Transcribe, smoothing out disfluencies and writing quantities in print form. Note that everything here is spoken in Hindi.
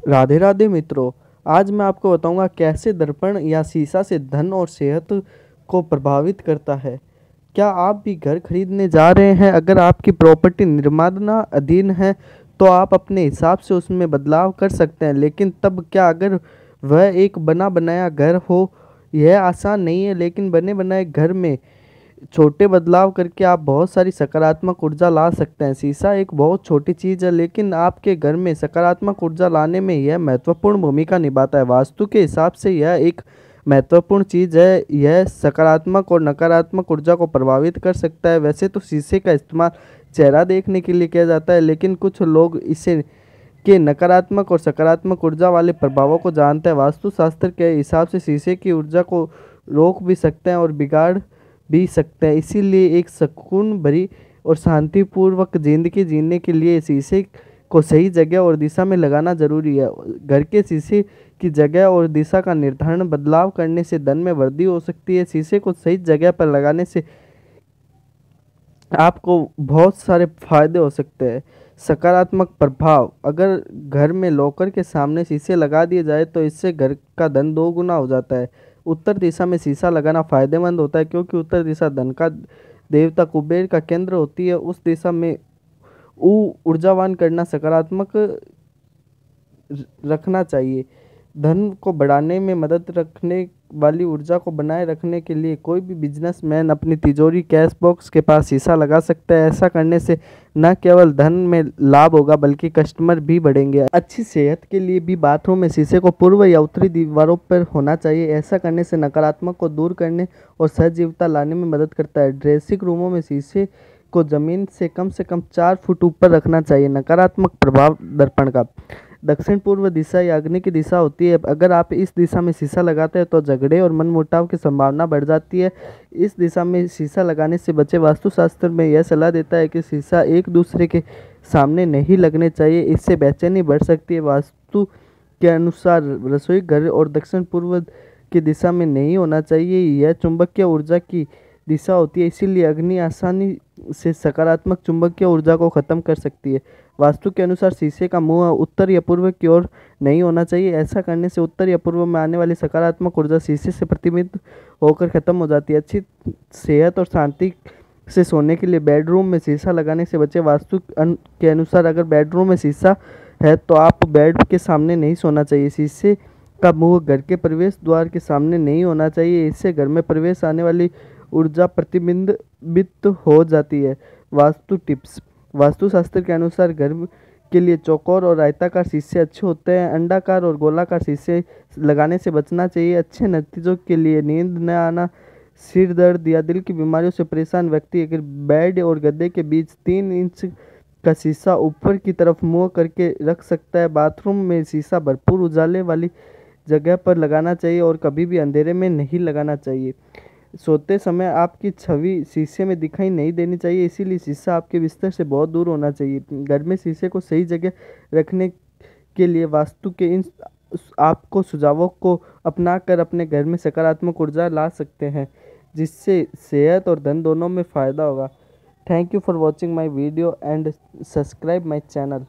राधे राधे मित्रों। आज मैं आपको बताऊंगा कैसे दर्पण या शीशा से धन और सेहत को प्रभावित करता है। क्या आप भी घर खरीदने जा रहे हैं? अगर आपकी प्रॉपर्टी निर्माण अधीन है तो आप अपने हिसाब से उसमें बदलाव कर सकते हैं, लेकिन तब क्या अगर वह एक बना बनाया घर हो? यह आसान नहीं है, लेकिन बने बनाए घर में छोटे बदलाव करके आप बहुत सारी सकारात्मक ऊर्जा ला सकते हैं। शीशा एक बहुत छोटी चीज़ है, लेकिन आपके घर में सकारात्मक ऊर्जा लाने में यह महत्वपूर्ण भूमिका निभाता है। वास्तु के हिसाब से यह एक महत्वपूर्ण चीज़ है। यह सकारात्मक और नकारात्मक ऊर्जा को प्रभावित कर सकता है। वैसे तो शीशे का इस्तेमाल चेहरा देखने के लिए किया जाता है, लेकिन कुछ लोग इसे के नकारात्मक और सकारात्मक ऊर्जा वाले प्रभावों को जानते हैं। वास्तुशास्त्र के हिसाब से शीशे की ऊर्जा को रोक भी सकते हैं और बिगाड़ भी सकते हैं। इसीलिए एक सुकून भरी और शांतिपूर्वक ज़िंदगी जीने के लिए शीशे को सही जगह और दिशा में लगाना जरूरी है। घर के शीशे की जगह और दिशा का निर्धारण बदलाव करने से धन में वृद्धि हो सकती है। शीशे को सही जगह पर लगाने से आपको बहुत सारे फायदे हो सकते हैं। सकारात्मक प्रभाव, अगर घर में लॉकर के सामने शीशे लगा दिए जाए तो इससे घर का धन 2 गुना हो जाता है। उत्तर दिशा में शीशा लगाना फायदेमंद होता है, क्योंकि उत्तर दिशा धन का देवता कुबेर का केंद्र होती है। उस दिशा में ऊर्जावान करना सकारात्मक रखना चाहिए। धन को बढ़ाने में मदद रखने वाली ऊर्जा को बनाए रखने के लिए कोई भी बिजनेसमैन अपनी तिजोरी कैश बॉक्स के पास शीशा लगा सकता है। ऐसा करने से न केवल धन में लाभ होगा, बल्कि कस्टमर भी बढ़ेंगे। अच्छी सेहत के लिए भी बाथरूम में शीशे को पूर्व या उत्तरी दीवारों पर होना चाहिए। ऐसा करने से नकारात्मक को दूर करने और सजीवता लाने में मदद करता है। ड्रेसिंग रूमों में शीशे को जमीन से कम 4 फुट ऊपर रखना चाहिए। नकारात्मक प्रभाव दर्पण का, दक्षिण पूर्व दिशा या अग्नि की दिशा होती है। अगर आप इस दिशा में शीशा लगाते हैं तो झगड़े और मनमुटाव की संभावना बढ़ जाती है। इस दिशा में शीशा लगाने से बचे। वास्तुशास्त्र में यह सलाह देता है कि शीशा एक दूसरे के सामने नहीं लगने चाहिए, इससे बेचैनी बढ़ सकती है। वास्तु के अनुसार रसोई घर और दक्षिण पूर्व की दिशा में नहीं होना चाहिए। यह चुंबकीय ऊर्जा की दिशा होती है, इसीलिए अग्नि आसानी से सकारात्मक चुंबकीय ऊर्जा को खत्म कर सकती है। वास्तु के अनुसार शीशे का मुंह उत्तर या पूर्व की ओर नहीं होना चाहिए। ऐसा करने से उत्तर या पूर्व में आने वाली सकारात्मक ऊर्जा शीशे से प्रतिबिंबित होकर खत्म हो जाती है। अच्छी सेहत और शांति से सोने के लिए बेडरूम में शीशा लगाने से बचे। वास्तु के अनुसार अगर बेडरूम में शीशा है तो आप बेड के सामने नहीं सोना चाहिए। शीशे का मुंह घर के प्रवेश द्वार के सामने नहीं होना चाहिए, इससे घर में प्रवेश आने वाली ऊर्जा प्रतिबिंबित हो जाती है। वास्तु टिप्स, वास्तुशास्त्र के अनुसार घर के लिए चौकोर और आयताकार शीशे अच्छे होते हैं। अंडाकार और गोलाकार शीशे लगाने से बचना चाहिए। अच्छे नतीजों के लिए नींद न आना, सिर दर्द या दिल की बीमारियों से परेशान व्यक्ति अगर बेड और गद्दे के बीच 3 इंच का शीशा ऊपर की तरफ मुंह करके रख सकता है। बाथरूम में शीशा भरपूर उजाले वाली जगह पर लगाना चाहिए और कभी भी अंधेरे में नहीं लगाना चाहिए। सोते समय आपकी छवि शीशे में दिखाई नहीं देनी चाहिए, इसीलिए शीशा आपके बिस्तर से बहुत दूर होना चाहिए। घर में शीशे को सही जगह रखने के लिए वास्तु के इन आपको सुझावों को अपनाकर अपने घर में सकारात्मक ऊर्जा ला सकते हैं, जिससे सेहत और धन दोनों में फ़ायदा होगा। Thank you for watching my video and subscribe my channel.